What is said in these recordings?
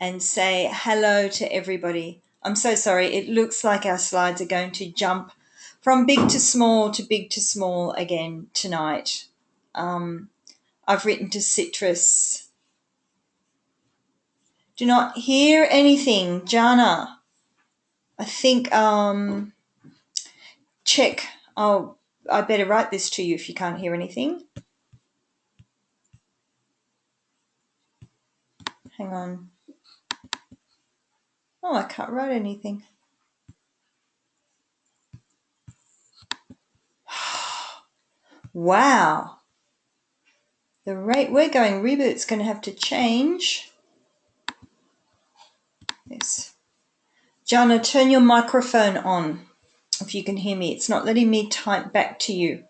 and say hello to everybody. I'm so sorry. It looks like our slides are going to jump from big to small again tonight. I've written to Citrus. Do not hear anything, Jana. I think check. Oh, I better write this to you if you can't hear anything. Hang on. Oh, I can't write anything. Wow. The rate we're going, Reboot's going to have to change. Yes. Jana, turn your microphone on if you can hear me. It's not letting me type back to you.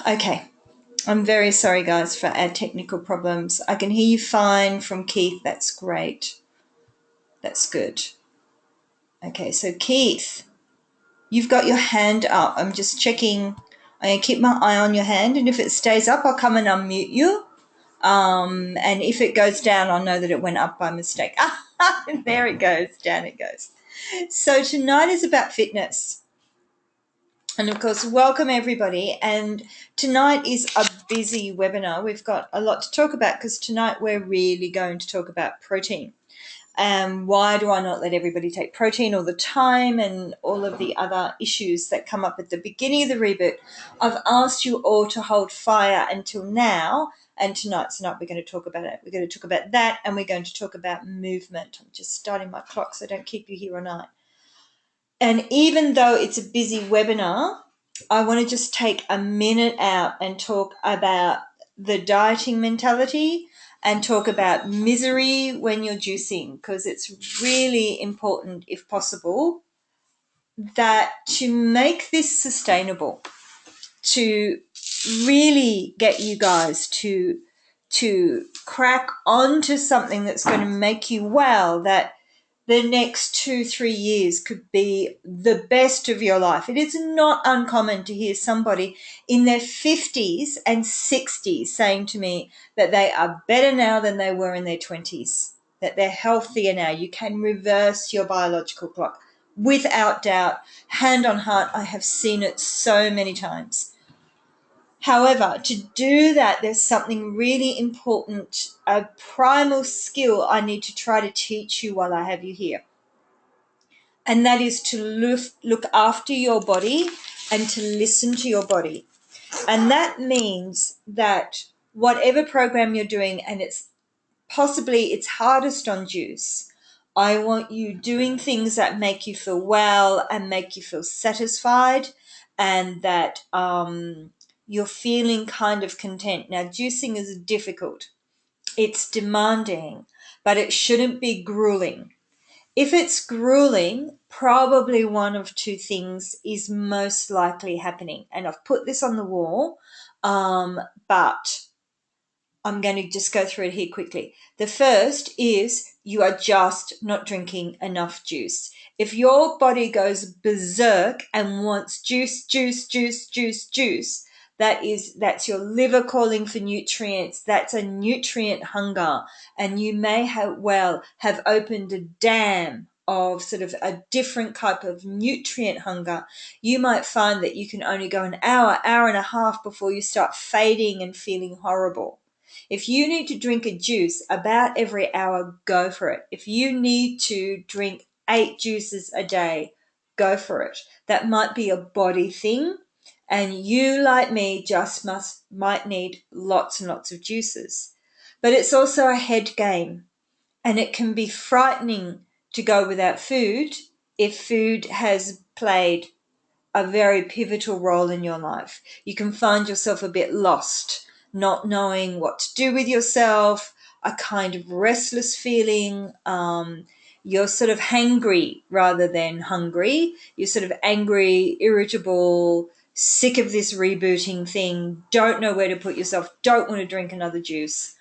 Okay. I'm very sorry, guys, for our technical problems. I can hear you fine from Keith. That's great. That's good. Okay, so Keith, you've got your hand up. I'm just checking. I'm going to keep my eye on your hand, and if it stays up, I'll come and unmute you. And if it goes down, I'll know that it went up by mistake. There it goes. Down it goes. So tonight is about fitness. And, of course, welcome everybody. And tonight is a busy webinar. We've got a lot to talk about because tonight we're really going to talk about protein. Why do I not let everybody take protein all the time and all of the other issues that come up at the beginning of the reboot. I've asked you all to hold fire until now, and tonight's night we're going to talk about it. We're going to talk about that, and we're going to talk about movement. I'm just starting my clock so I don't keep you here all night. And even though it's a busy webinar, I want to just take a minute out and talk about the dieting mentality and talk about misery when you're juicing, because it's really important, if possible, that to make this sustainable, to really get you guys to crack onto something that's going to make you well, that the next 2-3 years could be the best of your life. It is not uncommon to hear somebody in their 50s and 60s saying to me that they are better now than they were in their 20s, that they're healthier now. You can reverse your biological clock without doubt. Hand on heart, I have seen it so many times. However, to do that, there's something really important, a primal skill I need to try to teach you while I have you here. And that is to look after your body and to listen to your body. And that means that whatever program you're doing, and it's hardest on juice, I want you doing things that make you feel well and make you feel satisfied, and that you're feeling kind of content. Now, juicing is difficult. It's demanding, but it shouldn't be grueling. If it's grueling, probably one of two things is most likely happening. And I've put this on the wall, but I'm going to just go through it here quickly. The first is you are just not drinking enough juice. If your body goes berserk and wants juice, that's your liver calling for nutrients. That's a nutrient hunger. And you may have opened a dam of sort of a different type of nutrient hunger. You might find that you can only go an hour and a half before you start fading and feeling horrible. If you need to drink a juice about every hour, go for it. If you need to drink 8 juices a day, go for it. That might be a body thing, and you, like me, might need lots and lots of juices. But it's also a head game, and it can be frightening to go without food if food has played a very pivotal role in your life. You can find yourself a bit lost, not knowing what to do with yourself, a kind of restless feeling. You're sort of hangry rather than hungry. You're sort of angry, irritable, sick of this rebooting thing, don't know where to put yourself, don't want to drink another juice.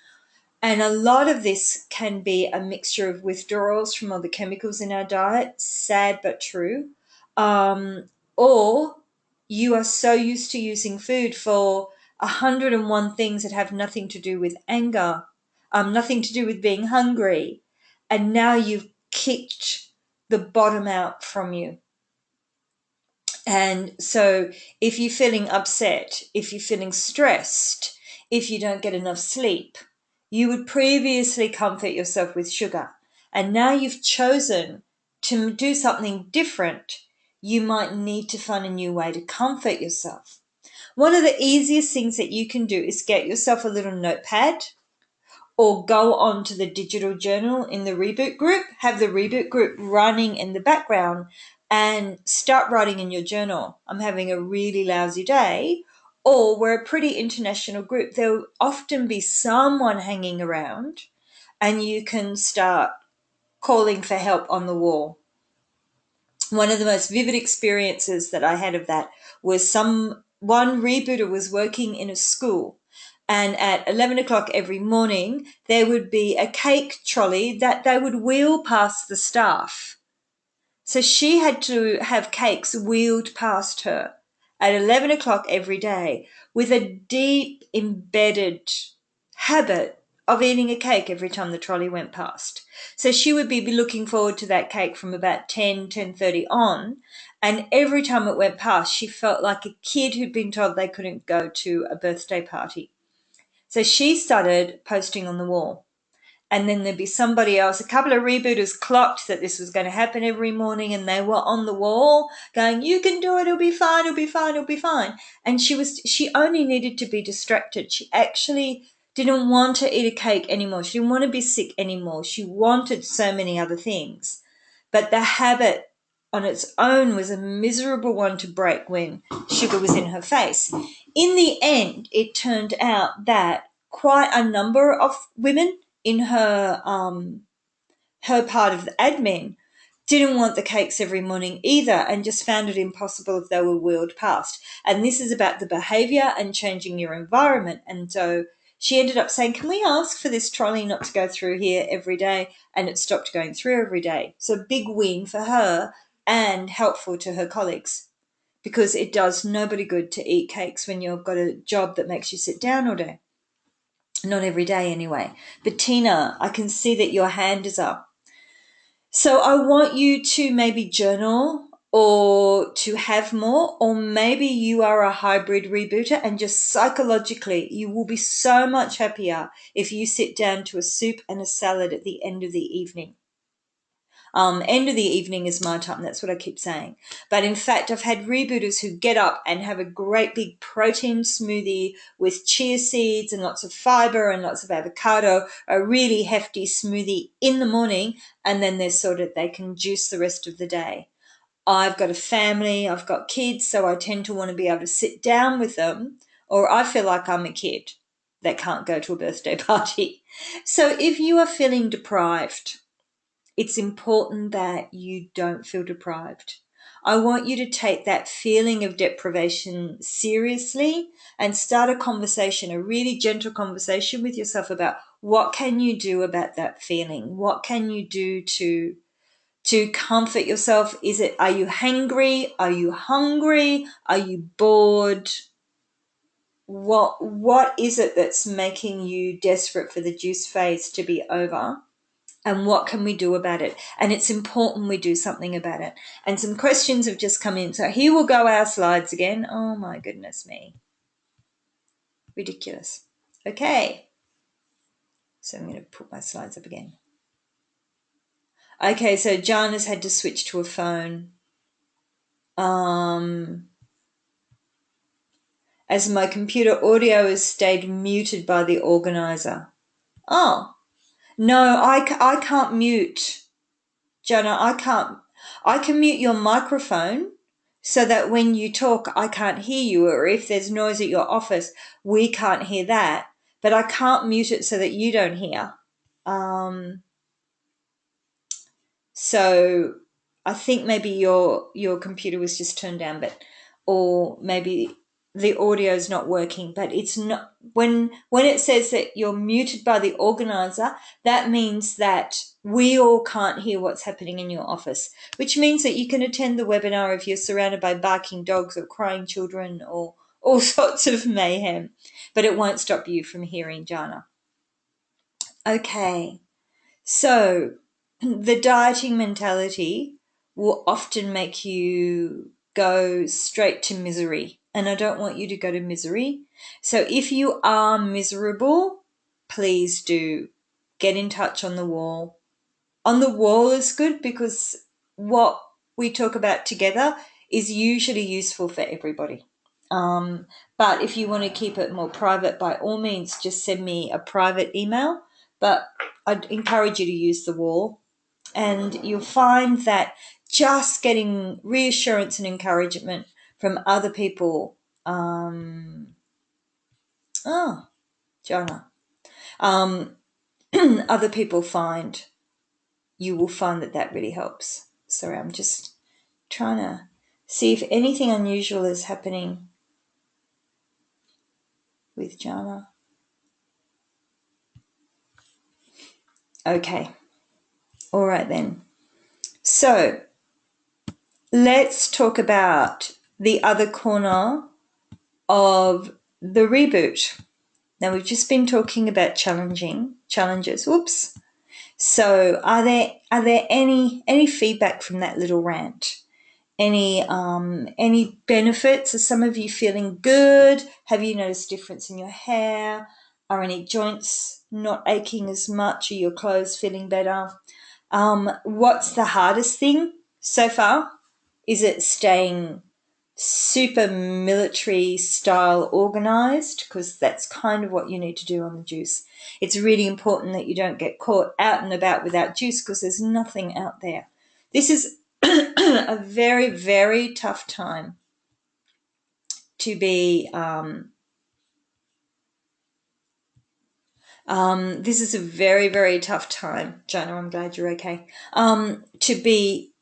And a lot of this can be a mixture of withdrawals from all the chemicals in our diet, sad but true. Or you are so used to using food for 101 things that have nothing to do with anger nothing to do with being hungry. And now you've kicked the bottom out from you. And so if you're feeling upset, if you're feeling stressed, if you don't get enough sleep, you would previously comfort yourself with sugar. And now you've chosen to do something different. You might need to find a new way to comfort yourself. One of the easiest things that you can do is get yourself a little notepad or go on to the digital journal in the reboot group, have the reboot group running in the background and start writing in your journal. I'm having a really lousy day. Or we're a pretty international group. There'll often be someone hanging around and you can start calling for help on the wall. One of the most vivid experiences that I had of that was one rebooter was working in a school, and at 11 o'clock every morning there would be a cake trolley that they would wheel past the staff. So she had to have cakes wheeled past her at 11 o'clock every day with a deep embedded habit of eating a cake every time the trolley went past. So she would be looking forward to that cake from about 10:30 on. And every time it went past, she felt like a kid who'd been told they couldn't go to a birthday party. So she started posting on the wall. And then there'd be somebody else. A couple of rebooters clocked that this was going to happen every morning, and they were on the wall going, "You can do it. It'll be fine. It'll be fine. It'll be fine." And she only needed to be distracted. She actually didn't want to eat a cake anymore. She didn't want to be sick anymore. She wanted so many other things. But the habit on its own was a miserable one to break when sugar was in her face. In the end, it turned out that quite a number of women in her part of the admin didn't want the cakes every morning either and just found it impossible if they were wheeled past. And this is about the behavior and changing your environment. And so she ended up saying, "Can we ask for this trolley not to go through here every day?" And it stopped going through every day. So big win for her and helpful to her colleagues, because it does nobody good to eat cakes when you've got a job that makes you sit down all day. Not every day anyway. But Tina, I can see that your hand is up. So I want you to maybe journal or to have more, or maybe you are a hybrid rebooter and just psychologically you will be so much happier if you sit down to a soup and a salad at the end of the evening. End of the evening is my time. That's what I keep saying. But in fact, I've had rebooters who get up and have a great big protein smoothie with chia seeds and lots of fiber and lots of avocado, a really hefty smoothie in the morning, and then they're sorted. They can juice the rest of the day. I've got a family, I've got kids, so I tend to want to be able to sit down with them, or I feel like I'm a kid that can't go to a birthday party. So if you are feeling deprived, it's important that you don't feel deprived. I want you to take that feeling of deprivation seriously and start a conversation, a really gentle conversation with yourself about what can you do about that feeling? What can you do to comfort yourself? Are you hangry? Are you hungry? Are you bored? What is it that's making you desperate for the juice phase to be over? And what can we do about it? And it's important we do something about it. And some questions have just come in. So here will go our slides again. Oh my goodness me. Ridiculous. Okay. So I'm going to put my slides up again. Okay, so John has had to switch to a phone. As my computer audio has stayed muted by the organizer. Oh, no, I can't mute. Jonah, I can't. I can mute your microphone so that when you talk, I can't hear you, or if there's noise at your office, we can't hear that. But I can't mute it so that you don't hear. So I think maybe your computer was just turned down, or maybe the audio is not working. But it's not when it says that you're muted by the organizer, that means that we all can't hear what's happening in your office, which means that you can attend the webinar if you're surrounded by barking dogs or crying children or all sorts of mayhem, but it won't stop you from hearing Jana. Okay. So the dieting mentality will often make you go straight to misery. And I don't want you to go to misery. So if you are miserable, please do get in touch on the wall. On the wall is good because what we talk about together is usually useful for everybody. But if you want to keep it more private, by all means, just send me a private email. But I'd encourage you to use the wall. And you'll find that just getting reassurance and encouragement from other people. Jonah. Other people you will find that really helps. Sorry, I'm just trying to see if anything unusual is happening with Jana. Okay. All right then. So let's talk about the other corner of the reboot. Now we've just been talking about challenges. Whoops. So are there any feedback from that little rant? Any benefits? Are some of you feeling good? Have you noticed difference in your hair? Are any joints not aching as much? Are your clothes feeling better? What's the hardest thing so far? Is it staying super military style organized? Because that's kind of what you need to do on the juice. It's really important that you don't get caught out and about without juice because there's nothing out there. This is a very, very tough time to be. This is a very, very tough time, Jonah. I'm glad you're okay. To be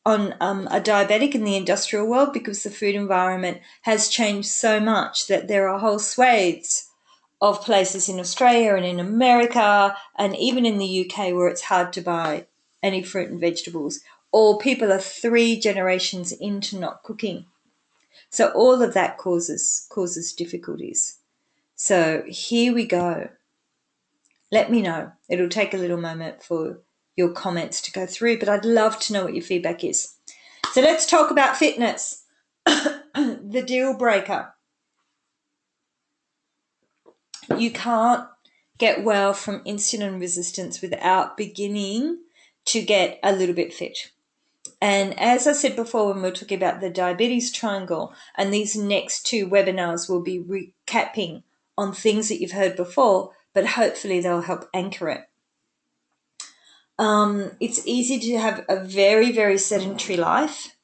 on a diabetic in the industrial world because the food environment has changed so much that there are whole swathes of places in Australia and in America and even in the UK where it's hard to buy any fruit and vegetables, or people are 3 generations into not cooking. So all of that causes difficulties. So here we go. Let me know. It'll take a little moment for your comments to go through, but I'd love to know what your feedback is. So let's talk about fitness. The deal breaker. You can't get well from insulin resistance without beginning to get a little bit fit. And as I said before, when we were talking about the diabetes triangle, and these next 2 webinars will be recapping on things that you've heard before, but hopefully they'll help anchor it. It's easy to have a very, very sedentary life.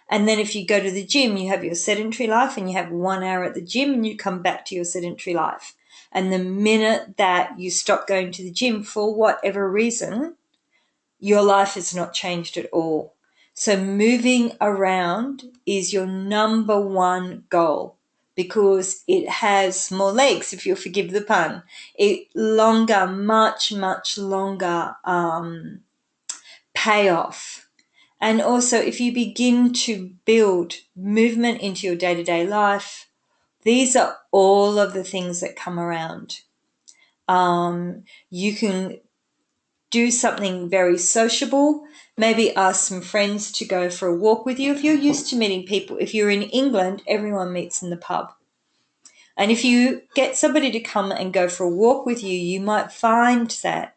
And then if you go to the gym, you have your sedentary life and you have 1 hour at the gym and you come back to your sedentary life. And the minute that you stop going to the gym for whatever reason, your life has not changed at all. So moving around is your number 1 goal because it has more legs, if you'll forgive the pun. Much, much longer payoff. And also, if you begin to build movement into your day-to-day life, these are all of the things that come around. You can do something very sociable, maybe ask some friends to go for a walk with you. If you're used to meeting people, if you're in England, everyone meets in the pub. And if you get somebody to come and go for a walk with you, you might find that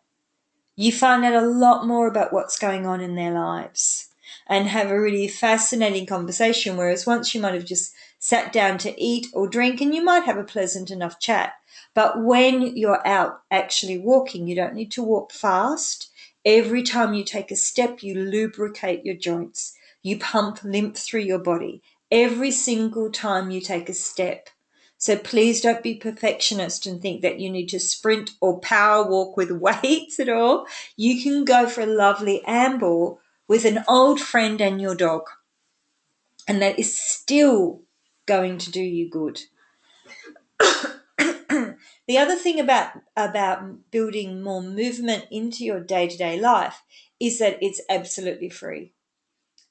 you find out a lot more about what's going on in their lives and have a really fascinating conversation, whereas once you might have just sat down to eat or drink and you might have a pleasant enough chat. But when you're out actually walking, you don't need to walk fast. Every time you take a step, you lubricate your joints. You pump lymph through your body every single time you take a step. So please don't be perfectionist and think that you need to sprint or power walk with weights at all. You can go for a lovely amble with an old friend and your dog, and that is still going to do you good. The other thing about building more movement into your day-to-day life is that it's absolutely free.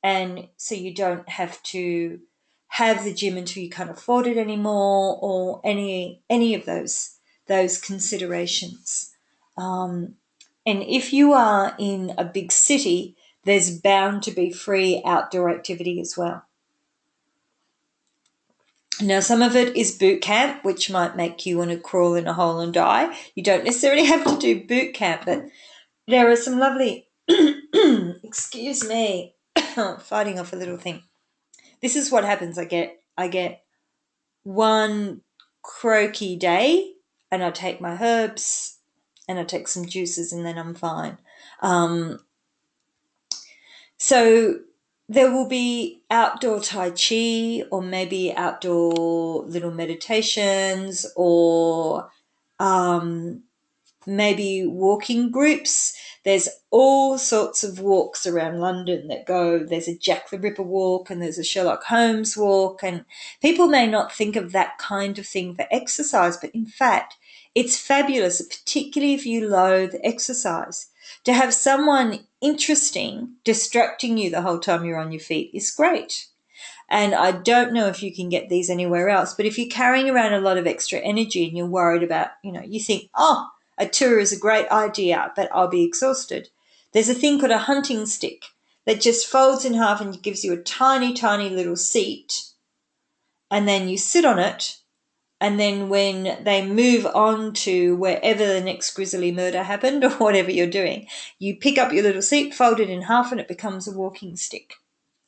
And so you don't have to have the gym until you can't afford it anymore or any of those considerations. And if you are in a big city, there's bound to be free outdoor activity as well. Now, some of it is boot camp, which might make you want to crawl in a hole and die. You don't necessarily have to do boot camp, but there are some lovely, excuse me, fighting off a little thing. This is what happens. I get one croaky day, and I take my herbs, and I take some juices, and then I'm fine. So there will be outdoor Tai Chi, or maybe outdoor little meditations, or maybe walking groups. There's all sorts of walks around London that go. There's a Jack the Ripper walk, and there's a Sherlock Holmes walk, and people may not think of that kind of thing for exercise, but in fact, it's fabulous, particularly if you loathe exercise. To have someone interesting distracting you the whole time you're on your feet is great. And I don't know if you can get these anywhere else, but if you're carrying around a lot of extra energy and you're worried about, you think, oh, a tour is a great idea, but I'll be exhausted. There's a thing called a hunting stick that just folds in half and gives you a tiny, tiny little seat. And then you sit on it. And then when they move on to wherever the next grisly murder happened or whatever you're doing, you pick up your little seat, fold it in half, and it becomes a walking stick.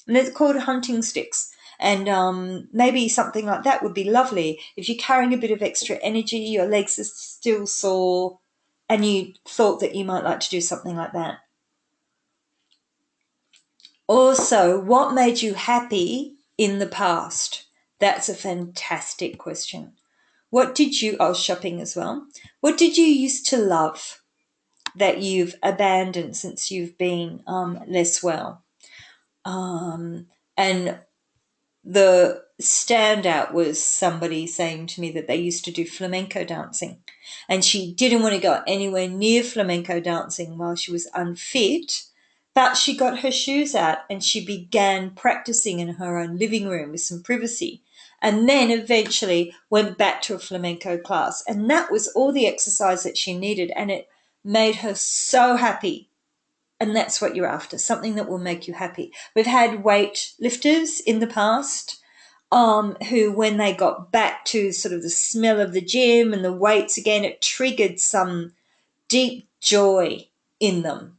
And they're called hunting sticks. And maybe something like that would be lovely. If you're carrying a bit of extra energy, your legs are still sore, and you thought that you might like to do something like that. Also, what made you happy in the past? That's a fantastic question. Shopping as well. What did you used to love that you've abandoned since you've been less well? And the standout was somebody saying to me that they used to do flamenco dancing, and she didn't want to go anywhere near flamenco dancing while she was unfit, but she got her shoes out and she began practicing in her own living room with some privacy, and then eventually went back to a flamenco class, and that was all the exercise that she needed, and it made her so happy. And that's what you're after, something that will make you happy. We've had weight lifters in the past who, when they got back to sort of the smell of the gym and the weights again, it triggered some deep joy in them.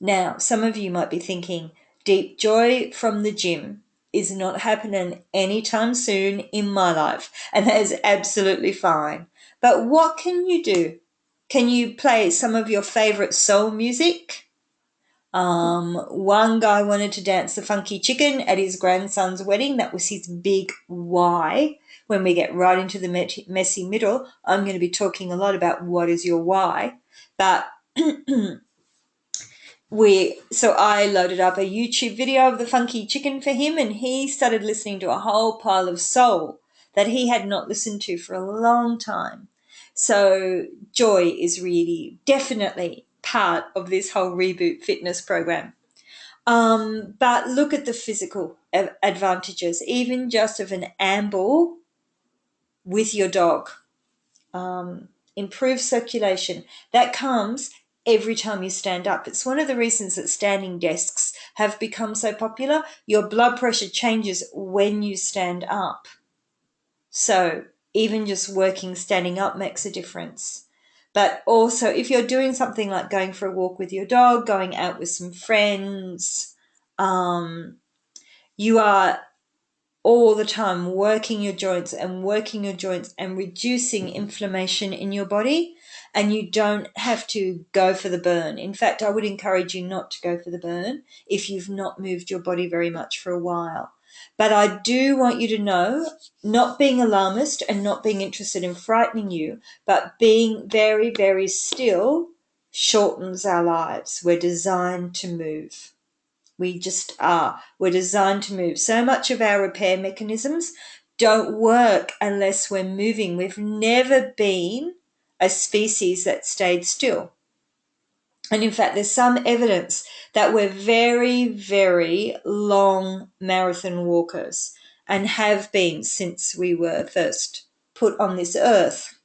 Now, some of you might be thinking, deep joy from the gym is not happening anytime soon in my life, and that is absolutely fine. But what can you do? Can you play some of your favorite soul music? One guy wanted to dance the funky chicken at his grandson's wedding. That was his big why. When we get right into the messy middle, I'm going to be talking a lot about what is your why. But so I loaded up a YouTube video of the funky chicken for him, and he started listening to a whole pile of soul that he had not listened to for a long time. So joy is really definitely part of this whole Reboot Fitness program. But look at the physical advantages, even just of an amble with your dog. Improve circulation. That comes every time you stand up. It's one of the reasons that standing desks have become so popular. Your blood pressure changes when you stand up. So even just working standing up makes a difference. But also, if you're doing something like going for a walk with your dog, going out with some friends, you are all the time working your joints and reducing inflammation in your body, and you don't have to go for the burn. In fact, I would encourage you not to go for the burn if you've not moved your body very much for a while. But I do want you to know, not being alarmist and not being interested in frightening you, but being very, very still shortens our lives. We're designed to move. We just are. We're designed to move. So much of our repair mechanisms don't work unless we're moving. We've never been a species that stayed still. And in fact, there's some evidence that we're very, very long marathon walkers and have been since we were first put on this earth.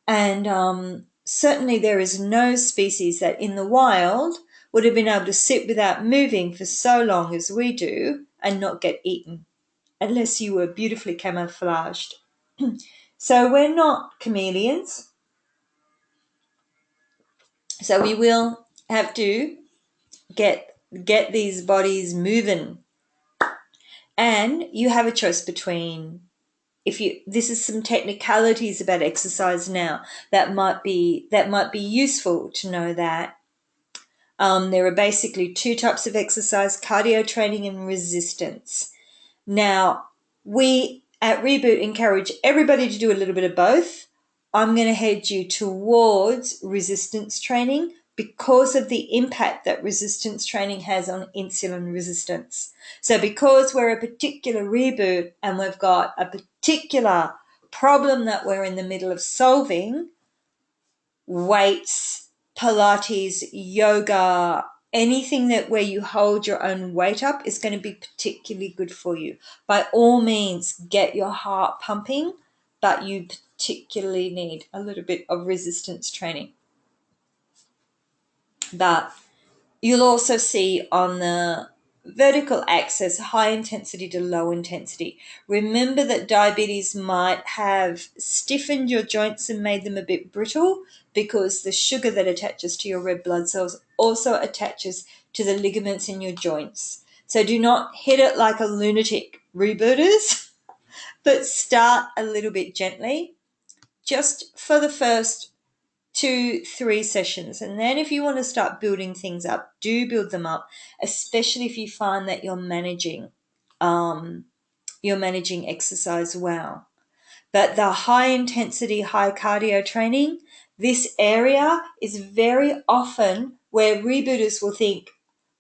And certainly there is no species that in the wild would have been able to sit without moving for so long as we do and not get eaten, unless you were beautifully camouflaged. So we're not chameleons. So we will have to get these bodies moving. And you have a choice between, this is some technicalities about exercise now that might be useful to know, that there are basically two types of exercise: cardio training and resistance. Now, we at Reboot encourage everybody to do a little bit of both. I'm going to head you towards resistance training because of the impact that resistance training has on insulin resistance. So because we're a particular Reboot and we've got a particular problem that we're in the middle of solving, weights, Pilates, yoga, anything that where you hold your own weight up is going to be particularly good for you. By all means, get your heart pumping, but you particularly need a little bit of resistance training. But you'll also see on the vertical axis high intensity to low intensity. Remember that diabetes might have stiffened your joints and made them a bit brittle, because the sugar that attaches to your red blood cells also attaches to the ligaments in your joints. So do not hit it like a lunatic, rebooters, but start a little bit gently, just for the first 2-3 sessions. And then if you want to start building things up, do build them up, especially if you find that you're managing exercise well. But the high intensity, high cardio training, this area is very often where rebooters will think,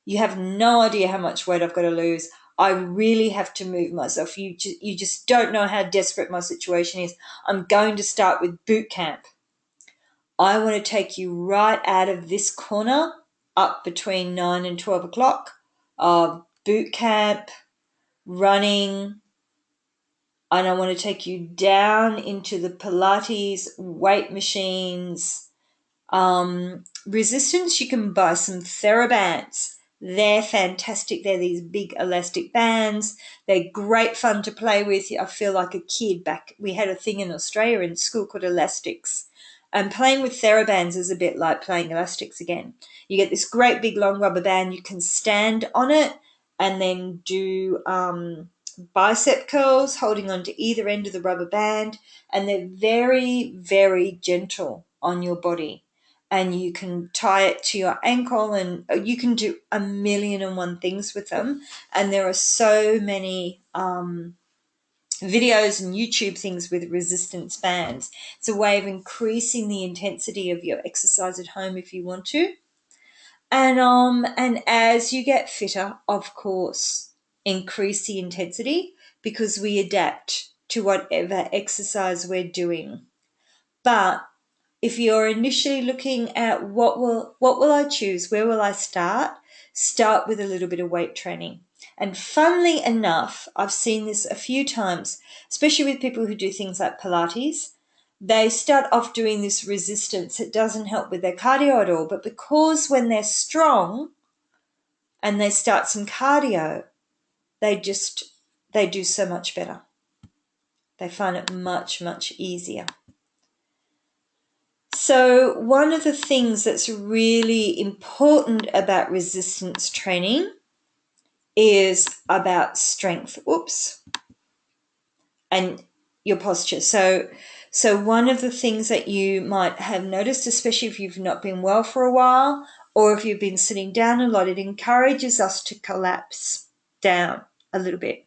you have no idea how much weight I've got to lose. I really have to move myself. You just don't know how desperate my situation is. I'm going to start with boot camp. I want to take you right out of this corner, up between 9 and 12 o'clock, of boot camp, running, and I want to take you down into the Pilates, weight machines, resistance. You can buy some TheraBands. They're fantastic. They're these big elastic bands. They're great fun to play with. I feel like a kid back. We had a thing in Australia in school called elastics. And playing with TheraBands is a bit like playing elastics again. You get this great big long rubber band. You can stand on it and then do bicep curls holding on to either end of the rubber band. And they're very, very gentle on your body. And you can tie it to your ankle, and you can do 1,000,001 things with them. And there are so many videos and YouTube things with resistance bands. It's a way of increasing the intensity of your exercise at home if you want to. And as you get fitter, of course, increase the intensity, because we adapt to whatever exercise we're doing. But if you're initially looking at what will I choose, where will I start with a little bit of weight training. And funnily enough, I've seen this a few times, especially with people who do things like Pilates. They start off doing this resistance. It doesn't help with their cardio at all, but because when they're strong and they start some cardio, they do so much better. They find it much, much easier. So one of the things that's really important about resistance training is about strength. And your posture. So one of the things that you might have noticed, especially if you've not been well for a while, or if you've been sitting down a lot, it encourages us to collapse down a little bit.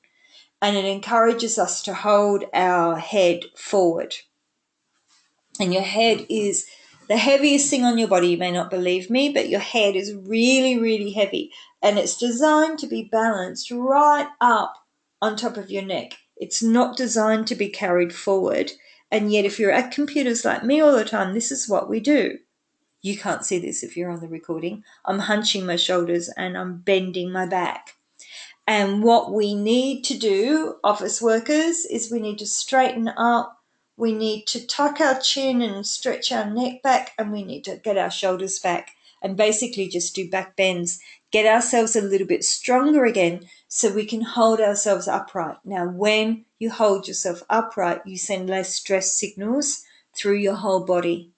And it encourages us to hold our head forward. And your head is the heaviest thing on your body. You may not believe me, but your head is really, really heavy. And it's designed to be balanced right up on top of your neck. It's not designed to be carried forward. And yet, if you're at computers like me all the time, this is what we do. You can't see this if you're on the recording. I'm hunching my shoulders and I'm bending my back. And what we need to do, office workers, is we need to straighten up. we need to tuck our chin and stretch our neck back, and we need to get our shoulders back and basically just do back bends. Get ourselves a little bit stronger again so we can hold ourselves upright. Now, when you hold yourself upright, you send less stress signals through your whole body.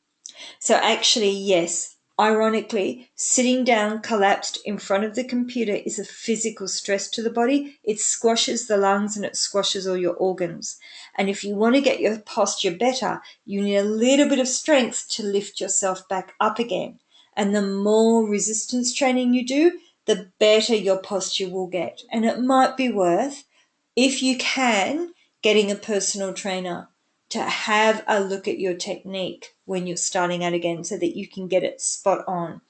So actually, yes, ironically, sitting down collapsed in front of the computer is a physical stress to the body. It squashes the lungs and it squashes all your organs. And if you want to get your posture better, you need a little bit of strength to lift yourself back up again. And the more resistance training you do, the better your posture will get. And it might be worth, if you can, getting a personal trainer to have a look at your technique when you're starting out again so that you can get it spot on.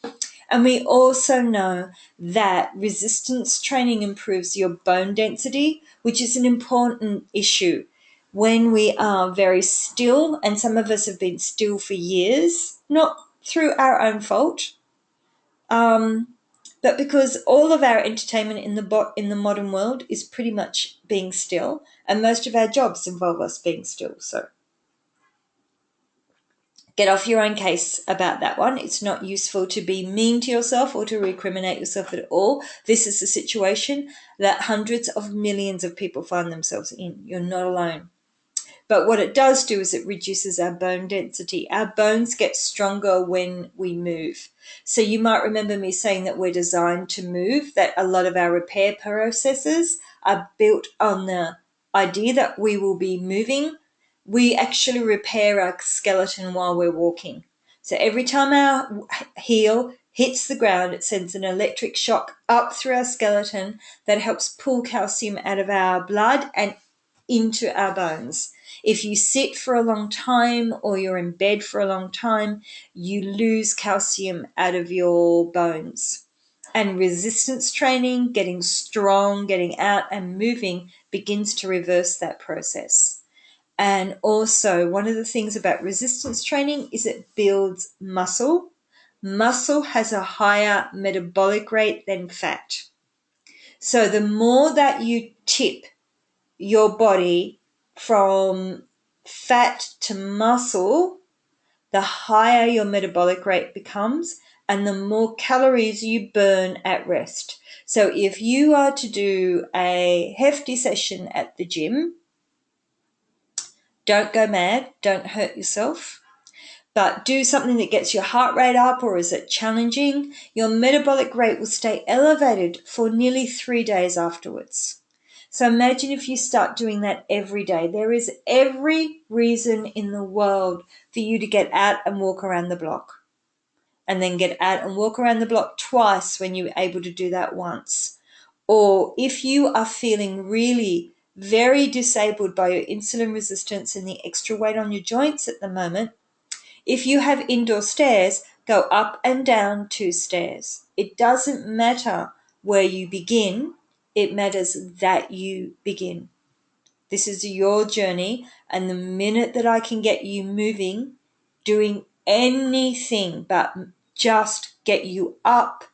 And we also know that resistance training improves your bone density, which is an important issue. When we are very still, and some of us have been still for years, not through our own fault, but because all of our entertainment in the modern world is pretty much being still, and most of our jobs involve us being still. So get off your own case about that one. It's not useful to be mean to yourself or to recriminate yourself at all. This is a situation that hundreds of millions of people find themselves in. You're not alone. But what it does do is it reduces our bone density. Our bones get stronger when we move. So you might remember me saying that we're designed to move, that a lot of our repair processes are built on the idea that we will be moving. We actually repair our skeleton while we're walking. So every time our heel hits the ground, it sends an electric shock up through our skeleton that helps pull calcium out of our blood and into our bones. If you sit for a long time or you're in bed for a long time, you lose calcium out of your bones. And resistance training, getting strong, getting out and moving begins to reverse that process. And also, one of the things about resistance training is it builds muscle. Muscle has a higher metabolic rate than fat. So the more that you tip your body from fat to muscle, the higher your metabolic rate becomes and the more calories you burn at rest. So if you are to do a hefty session at the gym, don't go mad, don't hurt yourself, but do something that gets your heart rate up or is it challenging, your metabolic rate will stay elevated for nearly 3 days afterwards. So imagine if you start doing that every day. There is every reason in the world for you to get out and walk around the block, and then get out and walk around the block twice when you're able to do that once. Or if you are feeling really very disabled by your insulin resistance and the extra weight on your joints at the moment, if you have indoor stairs, go up and down 2 stairs. It doesn't matter where you begin. It matters that you begin. This is your journey, and the minute that I can get you moving, doing anything but just get you up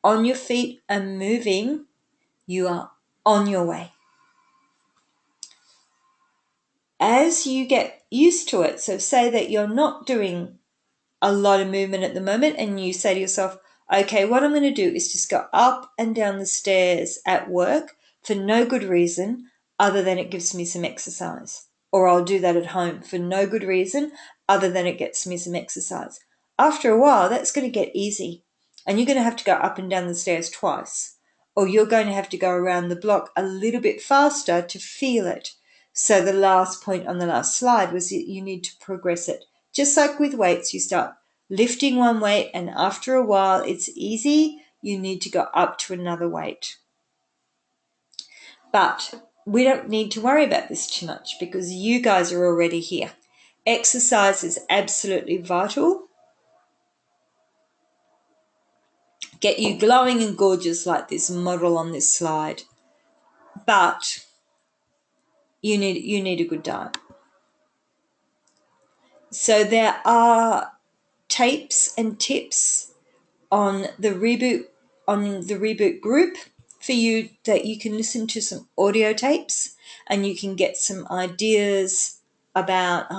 on your feet and moving, you are on your way. As you get used to it, so say that you're not doing a lot of movement at the moment and you say to yourself, okay, what I'm going to do is just go up and down the stairs at work for no good reason other than it gives me some exercise. Or I'll do that at home for no good reason other than it gets me some exercise. After a while, that's going to get easy. And you're going to have to go up and down the stairs twice. Or you're going to have to go around the block a little bit faster to feel it. So the last point on the last slide was that you need to progress it. Just like with weights, you start lifting one weight and after a while it's easy. You need to go up to another weight. But we don't need to worry about this too much because you guys are already here. Exercise is absolutely vital. Get you glowing and gorgeous like this model on this slide. But you need a good diet. So there are tapes and tips on the reboot group for you that you can listen to some audio tapes and you can get some ideas about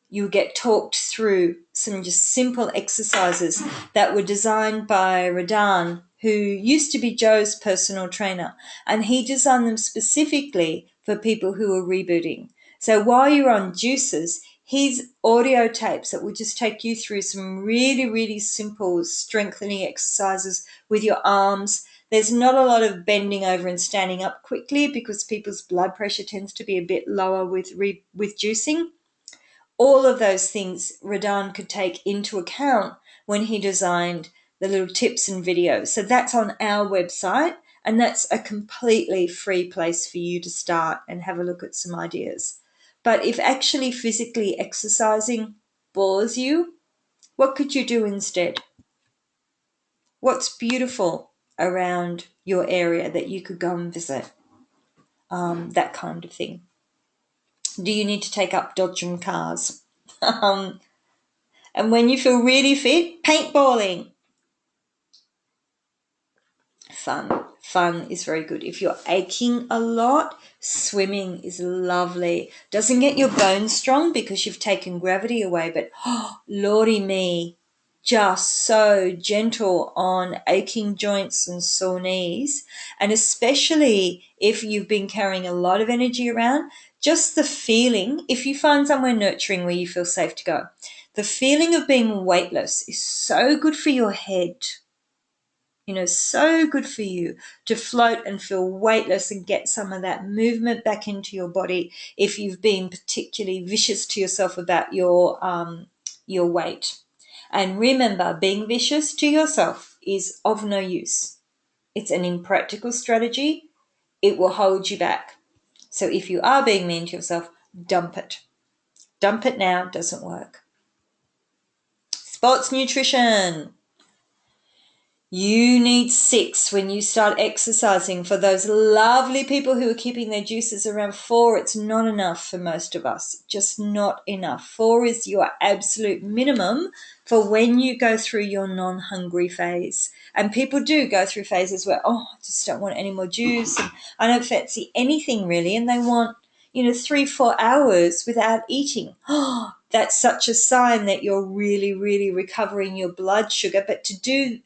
you get talked through some just simple exercises that were designed by Radan, who used to be Joe's personal trainer, and he designed them specifically for people who are rebooting. So while you're on juices, his audio tapes that will just take you through some really, really simple strengthening exercises with your arms. There's not a lot of bending over and standing up quickly because people's blood pressure tends to be a bit lower with juicing. All of those things Radan could take into account when he designed the little tips and videos. So that's on our website, and that's a completely free place for you to start and have a look at some ideas. But if actually physically exercising bores you, what could you do instead? What's beautiful around your area that you could go and visit? That kind of thing. Do you need to take up dodging cars? And when you feel really fit, paintballing. Fun is very good. If you're aching a lot, swimming is lovely. Doesn't get your bones strong because you've taken gravity away, but lordy me, just so gentle on aching joints and sore knees. And especially if you've been carrying a lot of energy around, just the feeling, if you find somewhere nurturing where you feel safe to go, the feeling of being weightless is so good for your head. So good for you to float and feel weightless and get some of that movement back into your body if you've been particularly vicious to yourself about your weight. And remember, being vicious to yourself is of no use. It's an impractical strategy. It will hold you back. So if you are being mean to yourself, dump it. Dump it now, doesn't work. Sports nutrition. You need 6 when you start exercising. For those lovely people who are keeping their juices around 4, it's not enough for most of us. Just not enough. 4 is your absolute minimum for when you go through your non-hungry phase. And people do go through phases where, I just don't want any more juice, and I don't fancy anything really, and they want 3-4 hours without eating. That's such a sign that you're really, really recovering your blood sugar. But to do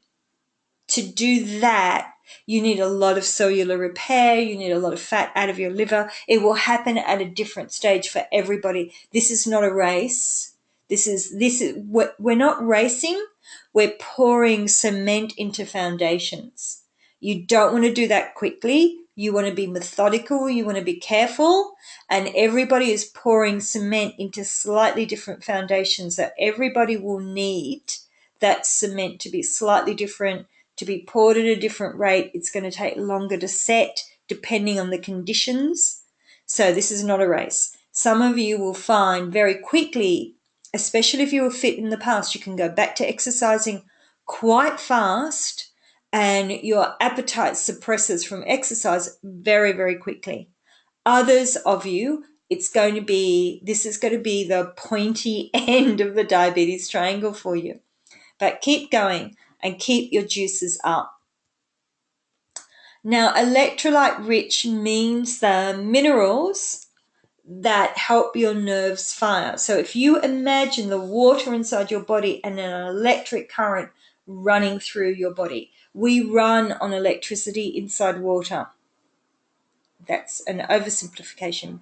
that, you need a lot of cellular repair. You need a lot of fat out of your liver. It will happen at a different stage for everybody. This is not a race. We're not racing. We're pouring cement into foundations. You don't want to do that quickly. You want to be methodical. You want to be careful. And everybody is pouring cement into slightly different foundations. So everybody will need that cement to be slightly different, to be poured at a different rate. It's going to take longer to set depending on the conditions. So this is not a race. Some of you will find very quickly, especially if you were fit in the past, you can go back to exercising quite fast and your appetite suppresses from exercise very, very quickly. Others of you, this is going to be the pointy end of the diabetes triangle for you. But keep going and keep your juices up. Now, electrolyte rich means the minerals that help your nerves fire. So if you imagine the water inside your body and an electric current running through your body, we run on electricity inside water. That's an oversimplification,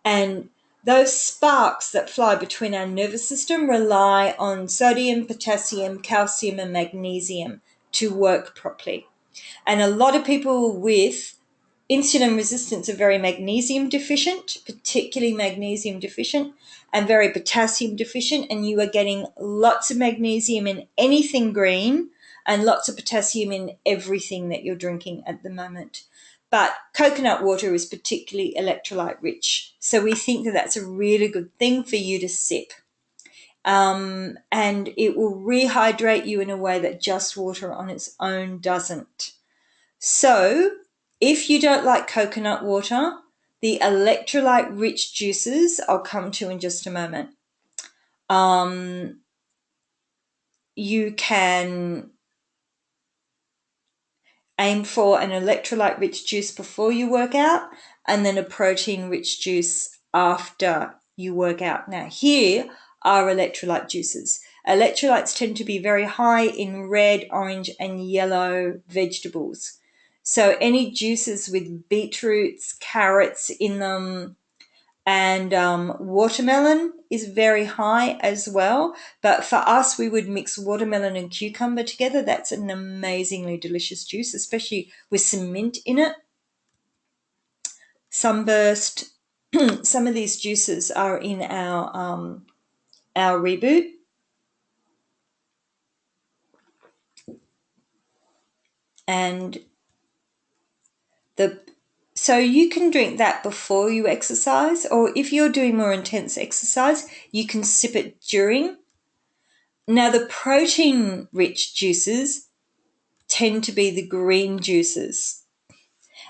and those sparks that fly between our nervous system rely on sodium, potassium, calcium, and magnesium to work properly. And a lot of people with insulin resistance are very magnesium deficient, particularly magnesium deficient, and very potassium deficient. And you are getting lots of magnesium in anything green and lots of potassium in everything that you're drinking at the moment. But coconut water is particularly electrolyte rich. So we think that that's a really good thing for you to sip. And it will rehydrate you in a way that just water on its own doesn't. So if you don't like coconut water, the electrolyte rich juices I'll come to in just a moment. You can aim for an electrolyte rich juice before you work out and then a protein rich juice after you work out. Now, here are electrolyte juices. Electrolytes tend to be very high in red, orange, and yellow vegetables. So any juices with beetroots, carrots in them, and watermelon is very high as well. But for us, we would mix watermelon and cucumber together. That's an amazingly delicious juice, especially with some mint in it. Sunburst. Some of these juices are in our reboot. And so you can drink that before you exercise, or if you're doing more intense exercise, you can sip it during. Now, the protein-rich juices tend to be the green juices.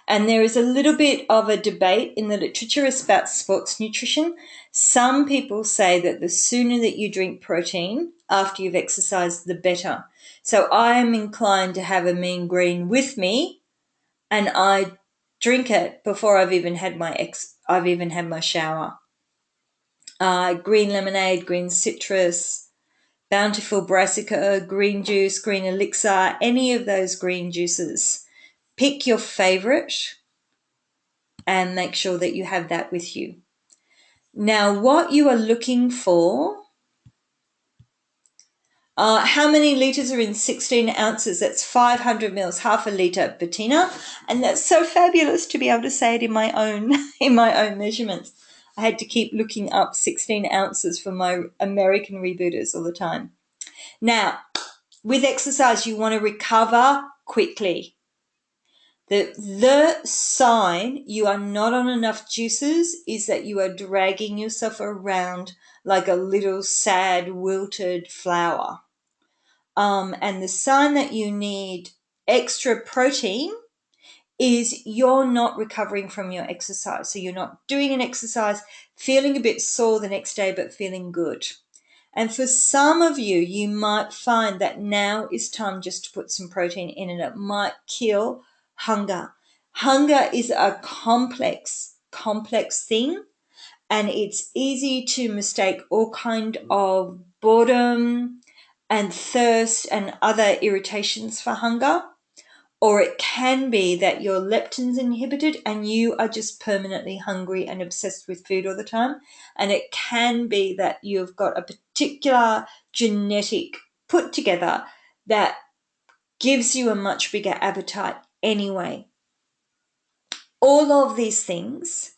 And there is a little bit of a debate in the literature about sports nutrition. Some people say that the sooner that you drink protein after you've exercised, the better. So I am inclined to have a Mean Green with me, and I drink it before I've even had my shower. Green lemonade, green citrus, Bountiful Brassica, green juice, green elixir, any of those green juices. Pick your favorite and make sure that you have that with you. Now, what you are looking for, how many litres are in 16 ounces? That's 500 mils, half a litre, Bettina. And that's so fabulous to be able to say it in my own measurements. I had to keep looking up 16 ounces for my American rebooters all the time. Now, with exercise, you want to recover quickly. The sign you are not on enough juices is that you are dragging yourself around like a little sad wilted flower. And the sign that you need extra protein is you're not recovering from your exercise. So you're not doing an exercise, feeling a bit sore the next day, but feeling good. And for some of you, you might find that now is time just to put some protein in, and it might kill hunger. Hunger is a complex thing, and it's easy to mistake all kind of boredom and thirst and other irritations for hunger. Or it can be that your leptin's inhibited and you are just permanently hungry and obsessed with food all the time. And it can be that you've got a particular genetic put together that gives you a much bigger appetite anyway. All of these things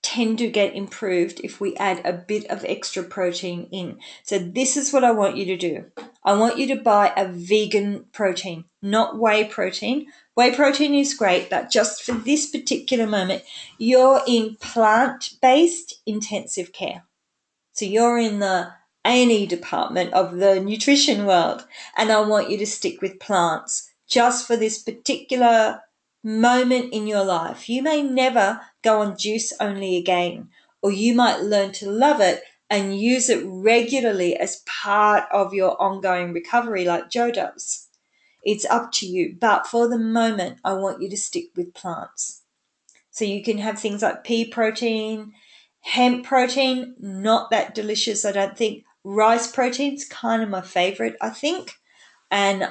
tend to get improved if we add a bit of extra protein in. So this is what I want you to do. I want you to buy a vegan protein, not whey protein. Whey protein is great, but just for this particular moment, you're in plant-based intensive care. So you're in the A&E department of the nutrition world, and I want you to stick with plants just for this particular moment in your life. You may never go on juice only again, or you might learn to love it and use it regularly as part of your ongoing recovery like Joe does. It's up to you, but for the moment, I want you to stick with plants. So you can have things like pea protein, hemp protein, not that delicious, I don't think. Rice protein's kind of my favorite, I think. And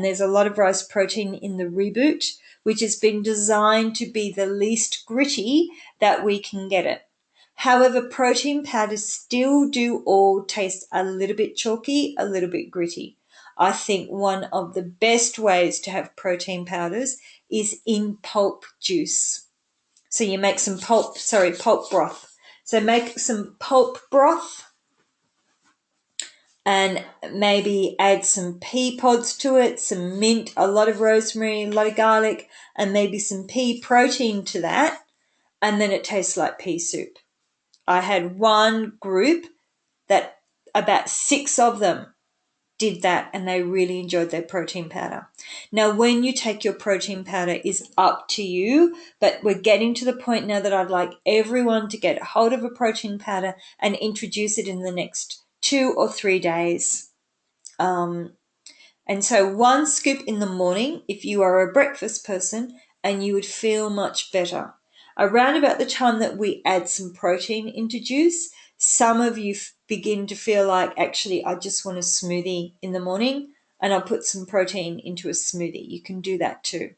there's a lot of rice protein in the reboot, which has been designed to be the least gritty that we can get it. However, protein powders still do all taste a little bit chalky, a little bit gritty. I think one of the best ways to have protein powders is in pulp juice. So you make some pulp broth. So make some pulp broth and maybe add some pea pods to it, some mint, a lot of rosemary, a lot of garlic, and maybe some pea protein to that, and then it tastes like pea soup. I had one group that about 6 of them did that, and they really enjoyed their protein powder. Now, when you take your protein powder is up to you, but we're getting to the point now that I'd like everyone to get hold of a protein powder and introduce it in the next 2 or 3 days. And so 1 scoop in the morning if you are a breakfast person, and you would feel much better. around about the time that we add some protein into juice, some of you begin to feel like, actually, I just want a smoothie in the morning, and I'll put some protein into a smoothie. You can do that too,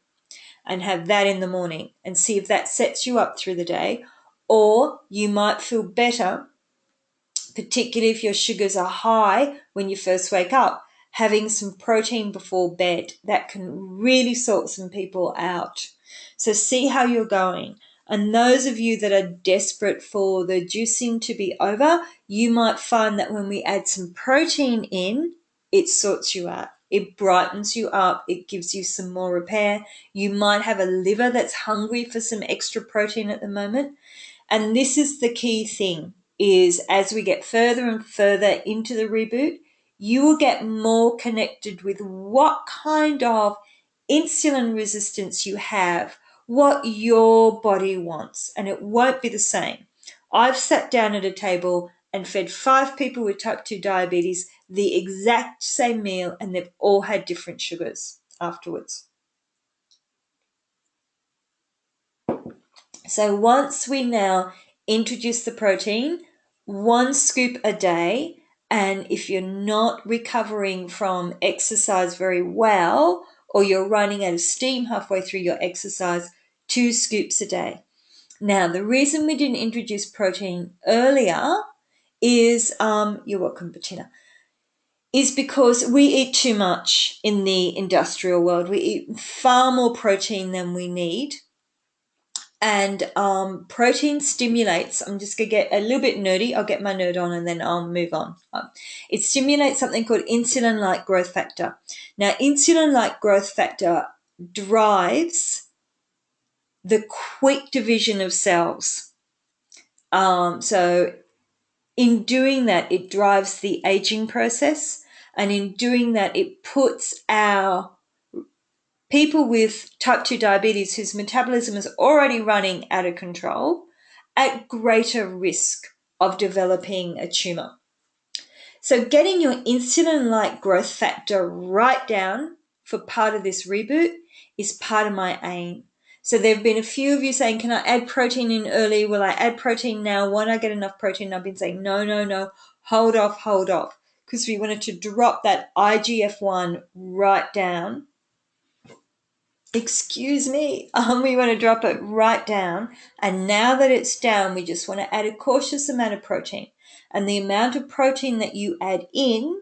and have that in the morning and see if that sets you up through the day. Or you might feel better, particularly if your sugars are high when you first wake up, having some protein before bed. That can really sort some people out. So see how you're going. And those of you that are desperate for the juicing to be over, you might find that when we add some protein in, it sorts you out. It brightens you up. It gives you some more repair. You might have a liver that's hungry for some extra protein at the moment. And this is the key thing, is as we get further and further into the reboot, you will get more connected with what kind of insulin resistance you have, what your body wants, and it won't be the same. I've sat down at a table and fed 5 people with type 2 diabetes the exact same meal, and they've all had different sugars afterwards. So once we now introduce the protein, 1 scoop a day, and if you're not recovering from exercise very well, or you're running out of steam halfway through your exercise, 2 scoops a day. Now, the reason we didn't introduce protein earlier is, you're welcome, Bettina, is because we eat too much in the industrial world. We eat far more protein than we need. And protein stimulates, I'm just going to get a little bit nerdy. I'll get my nerd on and then I'll move on. It stimulates something called insulin-like growth factor. Now, insulin-like growth factor drives the quick division of cells. So in doing that, it drives the aging process. And in doing that, it puts our people with type 2 diabetes whose metabolism is already running out of control at greater risk of developing a tumor. So getting your insulin-like growth factor right down for part of this reboot is part of my aim. So there have been a few of you saying, can I add protein in early? Will I add protein now? Won't I get enough protein? I've been saying, no, hold off, because we wanted to drop that IGF-1 right down. Excuse me, we want to drop it right down. And now that it's down, we just want to add a cautious amount of protein. And the amount of protein that you add in,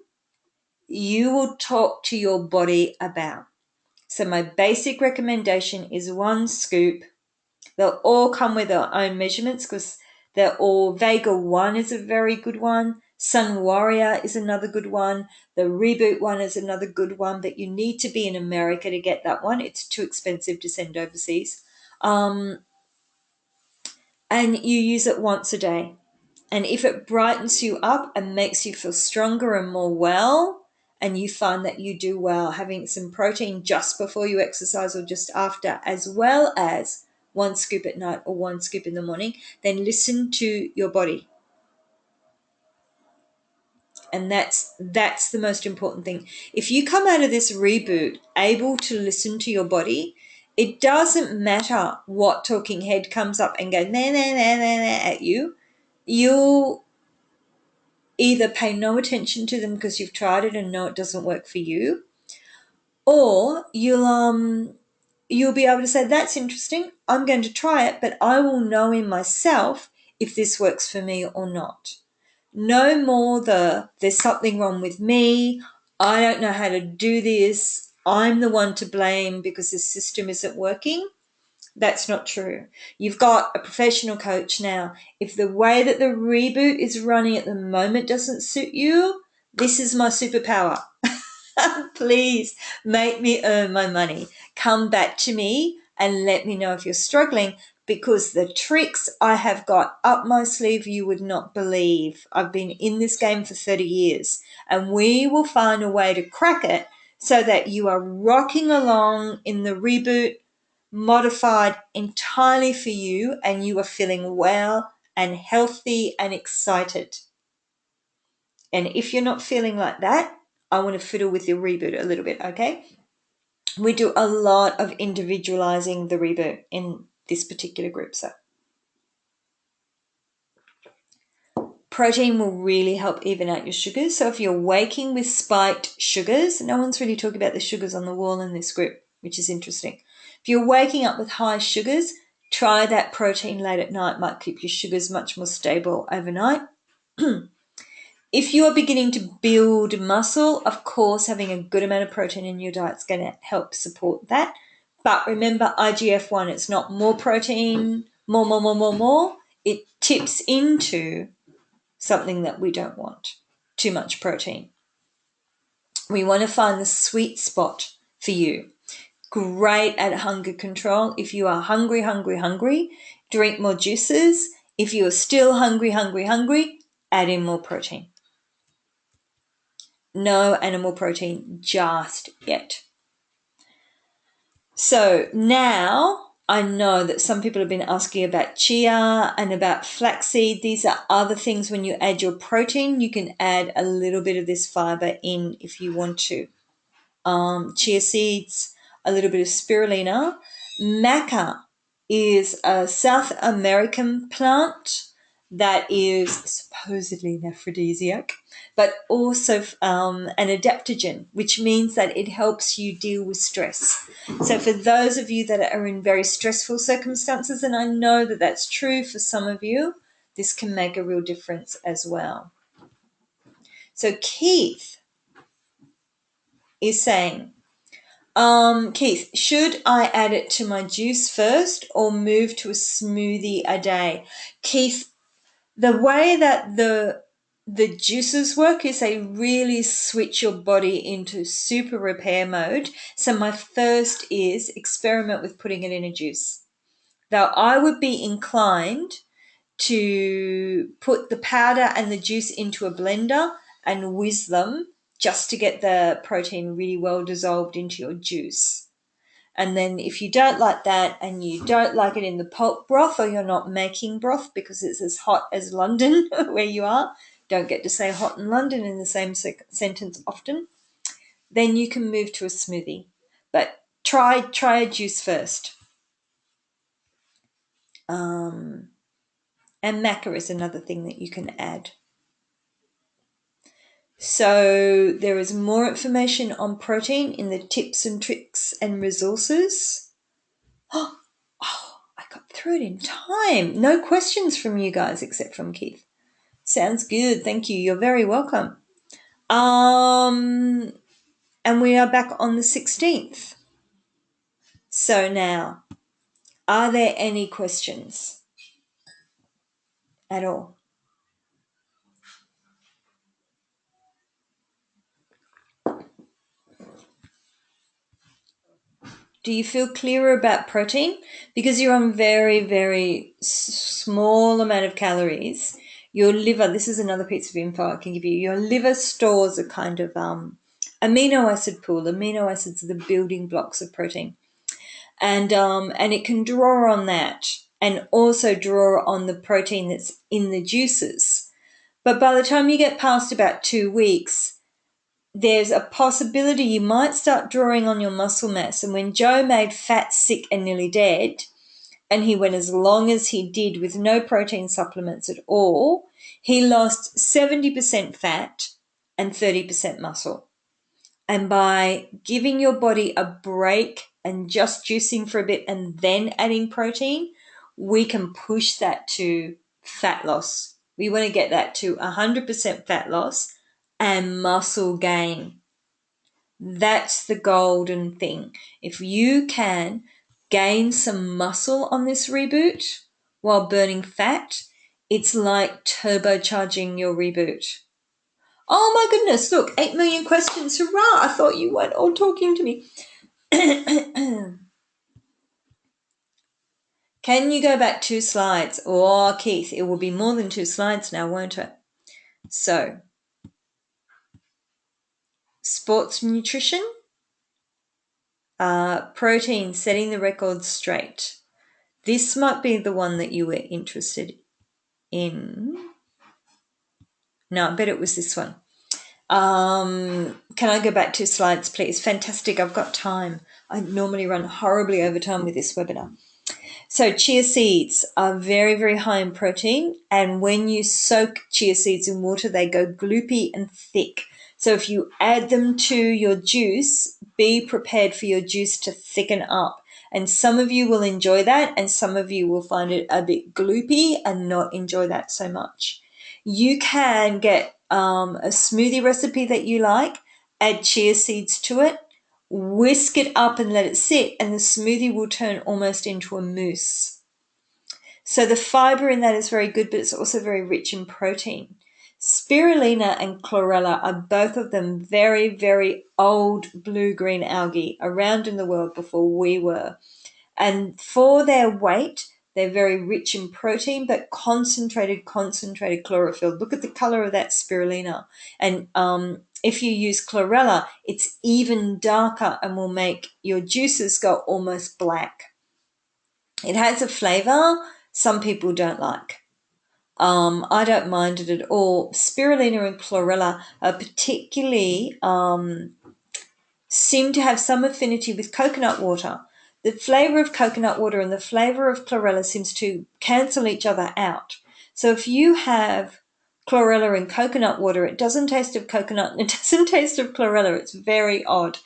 you will talk to your body about. So my basic recommendation is 1 scoop. They'll all come with their own measurements because they're all, Vega 1 is a very good one. Sun Warrior is another good one. The Reboot one is another good one, but you need to be in America to get that one. It's too expensive to send overseas. And you use it once a day. And if it brightens you up and makes you feel stronger and more well, and you find that you do well, having some protein just before you exercise or just after, as well as 1 scoop at night or 1 scoop in the morning, then listen to your body. And that's the most important thing. If you come out of this reboot able to listen to your body, it doesn't matter what talking head comes up and go nah, nah, nah, nah, nah at you. You'll either pay no attention to them because you've tried it and know it doesn't work for you, or you'll be able to say, that's interesting, I'm going to try it, but I will know in myself if this works for me or not. No more there's something wrong with me, I don't know how to do this, I'm the one to blame because the system isn't working. That's not true. You've got a professional coach now. If the way that the reboot is running at the moment doesn't suit you, this is my superpower. Please make me earn my money. Come back to me and let me know if you're struggling, because the tricks I have got up my sleeve you would not believe. I've been in this game for 30 years, and we will find a way to crack it so that you are rocking along in the reboot modified entirely for you, and you are feeling well and healthy and excited. And if you're not feeling like that, I want to fiddle with your reboot a little bit, okay? We do a lot of individualizing the reboot in this particular group. So protein will really help even out your sugars. So if you're waking with spiked sugars, no one's really talking about the sugars on the wall in this group, which is interesting. If you're waking up with high sugars, try that protein late at night. Might keep your sugars much more stable overnight. If you are beginning to build muscle, of course, having a good amount of protein in your diet is going to help support that. But remember, IGF-1, it's not more protein, more. It tips into something that we don't want, too much protein. We want to find the sweet spot for you. Great at hunger control. If you are hungry, drink more juices. If you are still hungry, add in more protein. No animal protein just yet. So now I know that some people have been asking about chia and about flaxseed. These are other things. When you add your protein, you can add a little bit of this fiber in if you want to. Chia seeds, a little bit of spirulina. Maca is a South American plant that is supposedly an aphrodisiac, but also an adaptogen, which means that it helps you deal with stress. So for those of you that are in very stressful circumstances, and I know that that's true for some of you, this can make a real difference as well. So Keith is saying, Keith, should I add it to my juice first or move to a smoothie a day? Keith, the way that the juices work is they really switch your body into super repair mode. So my first is experiment with putting it in a juice. Though I would be inclined to put the powder and the juice into a blender and whiz them just to get the protein really well dissolved into your juice. And then if you don't like that and you don't like it in the pulp broth, or you're not making broth because it's as hot as London where you are, don't get to say hot and London in the same sentence often, then you can move to a smoothie. But try a juice first. And maca is another thing that you can add. So there is more information on protein in the tips and tricks and resources. Oh, I got through it in time. No questions from you guys except from Keith. Sounds good. Thank you. You're very welcome. And we are back on the 16th. So now, are there any questions at all? Do you feel clearer about protein? Because you're on very, very small amount of calories. Your liver, this is another piece of info I can give you. Your liver stores a kind of amino acid pool. Amino acids are the building blocks of protein. And it can draw on that and also draw on the protein that's in the juices. But by the time you get past about 2 weeks, there's a possibility you might start drawing on your muscle mass. And when Joe made Fat, Sick and Nearly Dead, and he went as long as he did with no protein supplements at all, he lost 70% fat and 30% muscle. And by giving your body a break and just juicing for a bit and then adding protein, we can push that to fat loss. We want to get that to 100% fat loss and muscle gain. That's the golden thing. If you can gain some muscle on this reboot while burning fat, it's like turbocharging your reboot. Oh my goodness, look, 8 million questions. Hurrah! I thought you weren't all talking to me. Can you go back 2 slides? Oh, Keith, it will be more than 2 slides now, won't it? So, sports nutrition, protein, setting the record straight. This might be the one that you were interested in. No, I bet it was this one. Can I go back 2 slides, please? Fantastic, I've got time. I normally run horribly over time with this webinar. So chia seeds are very, very high in protein, and when you soak chia seeds in water, they go gloopy and thick. So if you add them to your juice, be prepared for your juice to thicken up. And some of you will enjoy that, and some of you will find it a bit gloopy and not enjoy that so much. You can get a smoothie recipe that you like, add chia seeds to it, whisk it up and let it sit, and the smoothie will turn almost into a mousse. So the fiber in that is very good, but it's also very rich in protein. Spirulina and chlorella are both of them very, very old blue-green algae around in the world before we were. And for their weight, they're very rich in protein, but concentrated chlorophyll. Look at the color of that spirulina. And if you use chlorella, it's even darker and will make your juices go almost black. It has a flavor some people don't like. I don't mind it at all. Spirulina and chlorella are particularly seem to have some affinity with coconut water. The flavor of coconut water and the flavor of chlorella seems to cancel each other out. So if you have chlorella in coconut water, it doesn't taste of coconut and it doesn't taste of chlorella. It's very odd.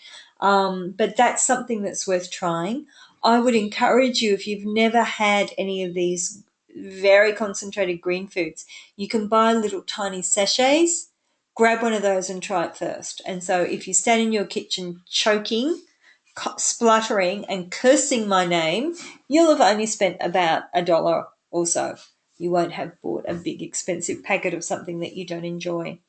But that's something that's worth trying. I would encourage you, if you've never had any of these very concentrated green foods, you can buy little tiny sachets. Grab one of those and try it first. And so if you stand in your kitchen choking, spluttering, and cursing my name, you'll have only spent about $1 or so. You won't have bought a big expensive packet of something that you don't enjoy.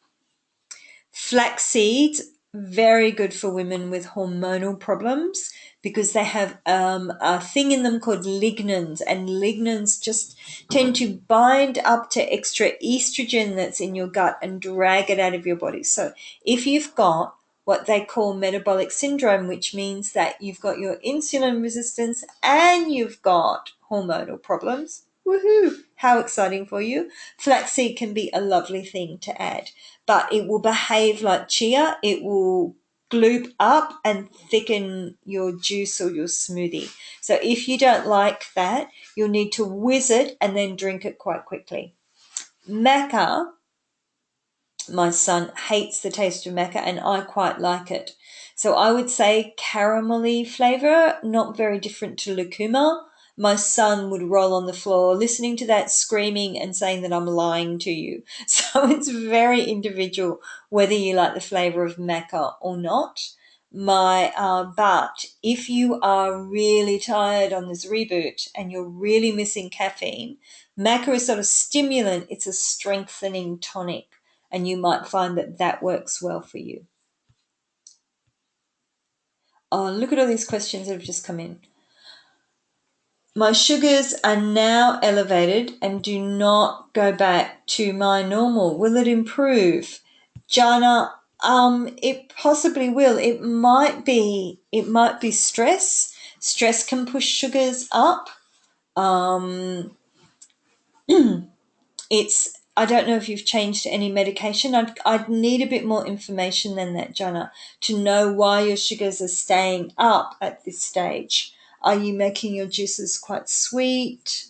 Flax seeds, very good for women with hormonal problems because they have a thing in them called lignans, and lignans just tend to bind up to extra estrogen that's in your gut and drag it out of your body. So if you've got what they call metabolic syndrome, which means that you've got your insulin resistance and you've got hormonal problems, woohoo, how exciting for you. Flaxseed can be a lovely thing to add, but it will behave like chia. It will gloop up and thicken your juice or your smoothie. So if you don't like that, you'll need to whiz it and then drink it quite quickly. Maca, my son hates the taste of maca and I quite like it. So I would say caramelly flavor, not very different to lucuma. My son would roll on the floor listening to that, screaming and saying that I'm lying to you. So it's very individual whether you like the flavor of maca or not. But if you are really tired on this reboot and you're really missing caffeine, maca is sort of stimulant. It's a strengthening tonic, and you might find that that works well for you. Oh, look at all these questions that have just come in. My sugars are now elevated and do not go back to my normal. Will it improve? Jana, it possibly will. It might be stress. Stress can push sugars up. I don't know if you've changed any medication. I'd need a bit more information than that, Jana, to know why your sugars are staying up at this stage. Are you making your juices quite sweet?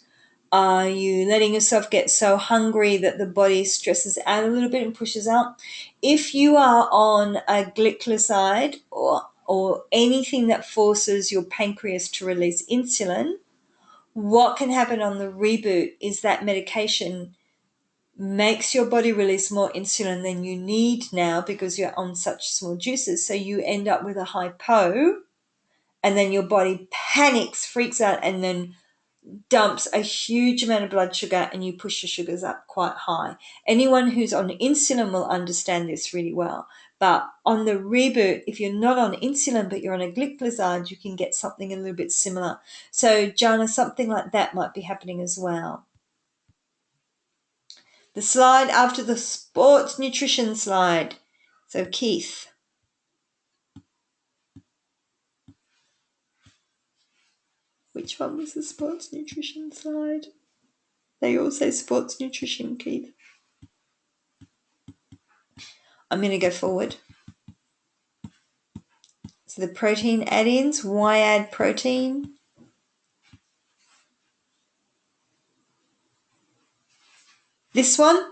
Are you letting yourself get so hungry that the body stresses out a little bit and pushes up? If you are on a glycoside or anything that forces your pancreas to release insulin, what can happen on the reboot is that medication makes your body release more insulin than you need now because you're on such small juices. So you end up with a hypo, and then your body panics, freaks out, and then dumps a huge amount of blood sugar, and you push your sugars up quite high. Anyone who's on insulin will understand this really well. But on the reboot, if you're not on insulin but you're on a glycoside, you can get something a little bit similar. So, Jana, something like that might be happening as well. The slide after the sports nutrition slide. So, Keith. Which one was the sports nutrition slide? They all say sports nutrition, Keith. I'm going to go forward. So the protein add-ins, why add protein? This one?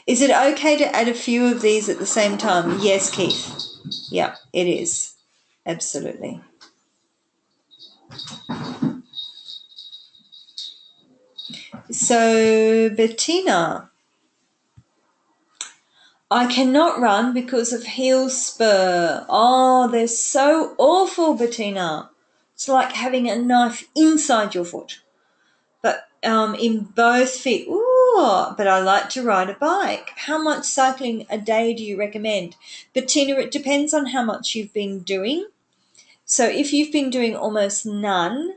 Is it okay to add a few of these at the same time? Yes, Keith. Yeah, it is. Absolutely. So, Bettina, I cannot run because of heel spur. Oh, they're so awful, Bettina. It's like having a knife inside your foot. But in both feet. Ooh, but I like to ride a bike. How much cycling a day do you recommend? Bettina, it depends on how much you've been doing. So if you've been doing almost none,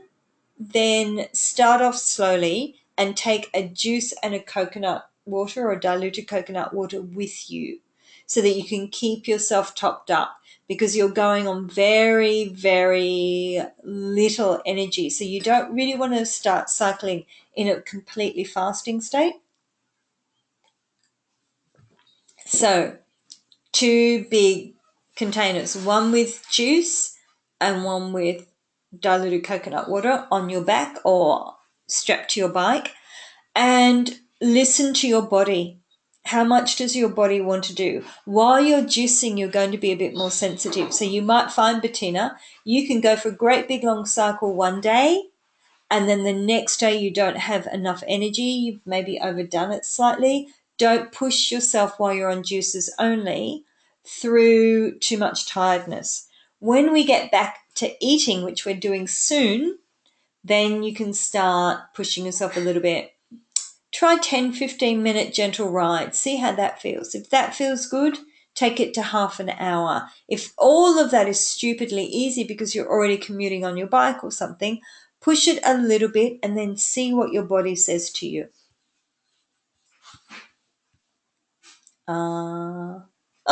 then start off slowly and take a juice and a coconut water or diluted coconut water with you so that you can keep yourself topped up, because you're going on very, very little energy. So you don't really want to start cycling in a completely fasting state. So 2 big containers, one with juice and one with diluted coconut water on your back or strapped to your bike, and listen to your body. How much does your body want to do? While you're juicing, you're going to be a bit more sensitive. So you might find, Bettina, you can go for a great big long cycle one day, and then the next day you don't have enough energy, you've maybe overdone it slightly. Don't push yourself while you're on juices only through too much tiredness. When we get back to eating, which we're doing soon, then you can start pushing yourself a little bit. Try 10-15 minute gentle rides. See how that feels. If that feels good, take it to half an hour. If all of that is stupidly easy because you're already commuting on your bike or something, push it a little bit and then see what your body says to you.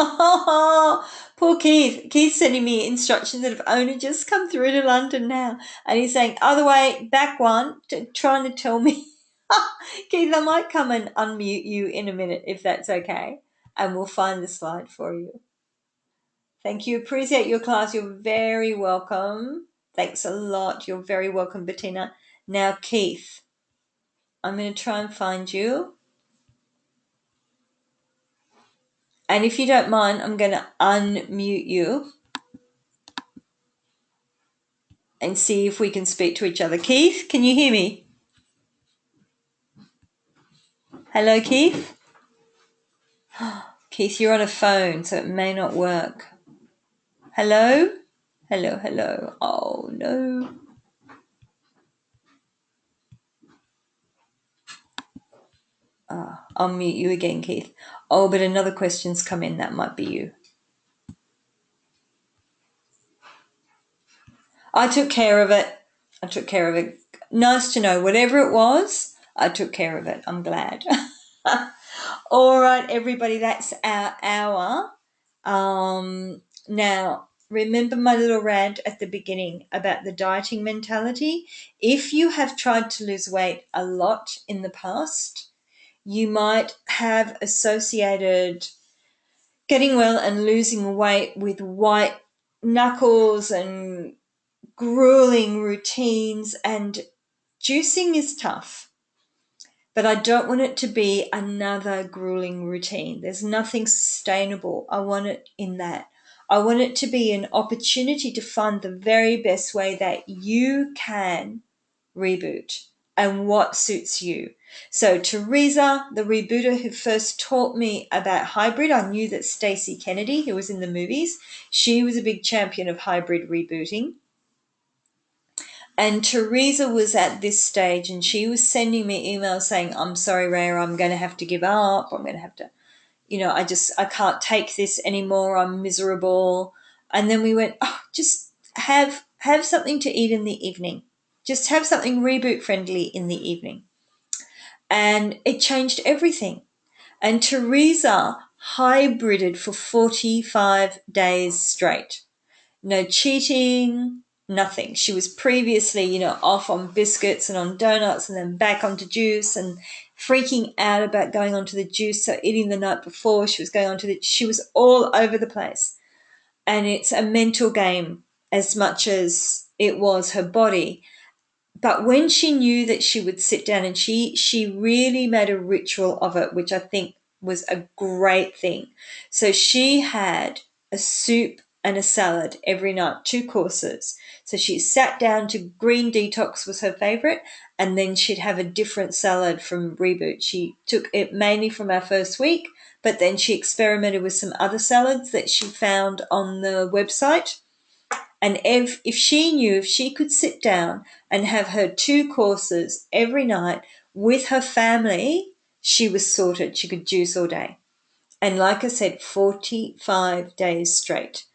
Oh, poor Keith. Keith's sending me instructions that have only just come through to London now. And he's saying, other way, back one, trying to tell me. Keith, I might come and unmute you in a minute if that's okay. And we'll find the slide for you. Thank you. Appreciate your class. You're very welcome. Thanks a lot. You're very welcome, Bettina. Now, Keith, I'm going to try and find you. And if you don't mind, I'm going to unmute you and see if we can speak to each other. Keith, can you hear me? Hello, Keith? Keith, you're on a phone, so it may not work. Hello? Hello, hello. Oh, no. I'll mute you again, Keith. Oh, but another question's come in. That might be you. I took care of it. Nice to know. Whatever it was, I took care of it. I'm glad. All right, everybody, that's our hour. Now, remember my little rant at the beginning about the dieting mentality? If you have tried to lose weight a lot in the past, you might have associated getting well and losing weight with white knuckles and grueling routines, and juicing is tough. But I don't want it to be another grueling routine. There's nothing sustainable. I want it in that. I want it to be an opportunity to find the very best way that you can reboot and what suits you. So Teresa, the rebooter who first taught me about hybrid, I knew that Stacey Kennedy, who was in the movies, she was a big champion of hybrid rebooting. And Teresa was at this stage and she was sending me emails saying, I'm sorry, Rhea, I'm going to have to give up. I'm going to have to, I can't take this anymore. I'm miserable. And then we went, just have something to eat in the evening. Just have something reboot friendly in the evening. And it changed everything. And Teresa hybrided for 45 days straight. No cheating, nothing. She was previously, off on biscuits and on donuts and then back onto juice and freaking out about going onto the juice. So eating the night before, she was all over the place. And it's a mental game as much as it was her body. but when she knew that she would sit down, and she really made a ritual of it, which I think was a great thing. So she had a soup and a salad every night, 2 courses. So she sat down to green detox was her favorite, and then she'd have a different salad from Reboot. She took it mainly from our first week, but then she experimented with some other salads that she found on the website. And if she knew if she could sit down and have her 2 courses every night with her family, she was sorted. She could juice all day. And like I said, 45 days straight.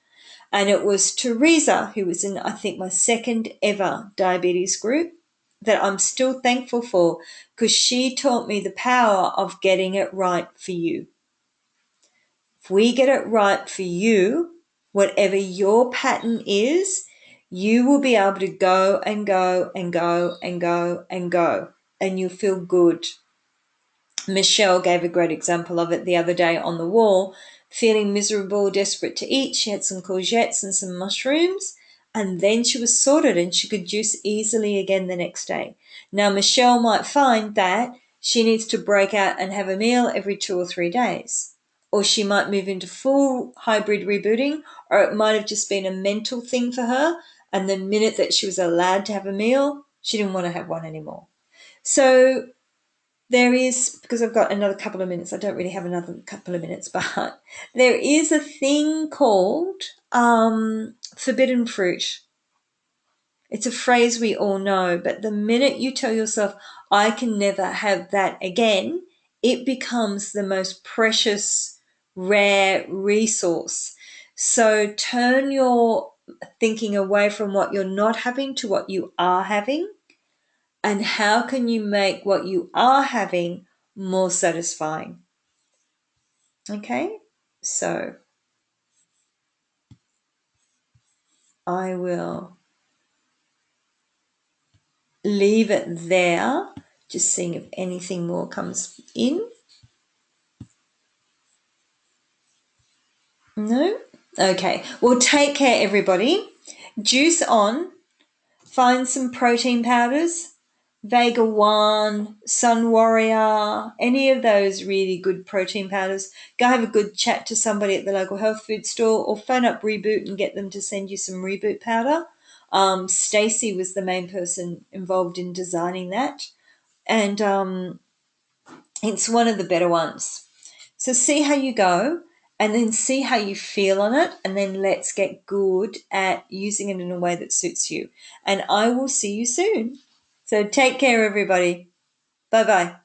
And it was Teresa, who was in, I think, my second ever diabetes group, that I'm still thankful for, because she taught me the power of getting it right for you. If we get it right for you, whatever your pattern is, you will be able to go and go and go and go and go, and you'll feel good. Michelle gave a great example of it the other day on the wall, feeling miserable, desperate to eat. She had some courgettes and some mushrooms, and then she was sorted and she could juice easily again the next day. Now, Michelle might find that she needs to break out and have a meal every 2 or 3 days. Or she might move into full hybrid rebooting, or it might have just been a mental thing for her. And the minute that she was allowed to have a meal, she didn't want to have one anymore. So there is, because I've got another couple of minutes, I don't really have another couple of minutes, but there is a thing called forbidden fruit. It's a phrase we all know, but the minute you tell yourself, I can never have that again, it becomes the most precious, rare resource. So turn your thinking away from what you're not having to what you are having. And how can you make what you are having more satisfying? Okay, so I will leave it there, just seeing if anything more comes in. No? Okay, well, take care, everybody. Juice on, find some protein powders, Vega One, Sun Warrior, any of those really good protein powders. Go have a good chat to somebody at the local health food store, or phone up Reboot and get them to send you some Reboot powder. Stacey was the main person involved in designing that, and it's one of the better ones. So see how you go, and then see how you feel on it, and then let's get good at using it in a way that suits you. And I will see you soon. So take care, everybody. Bye-bye.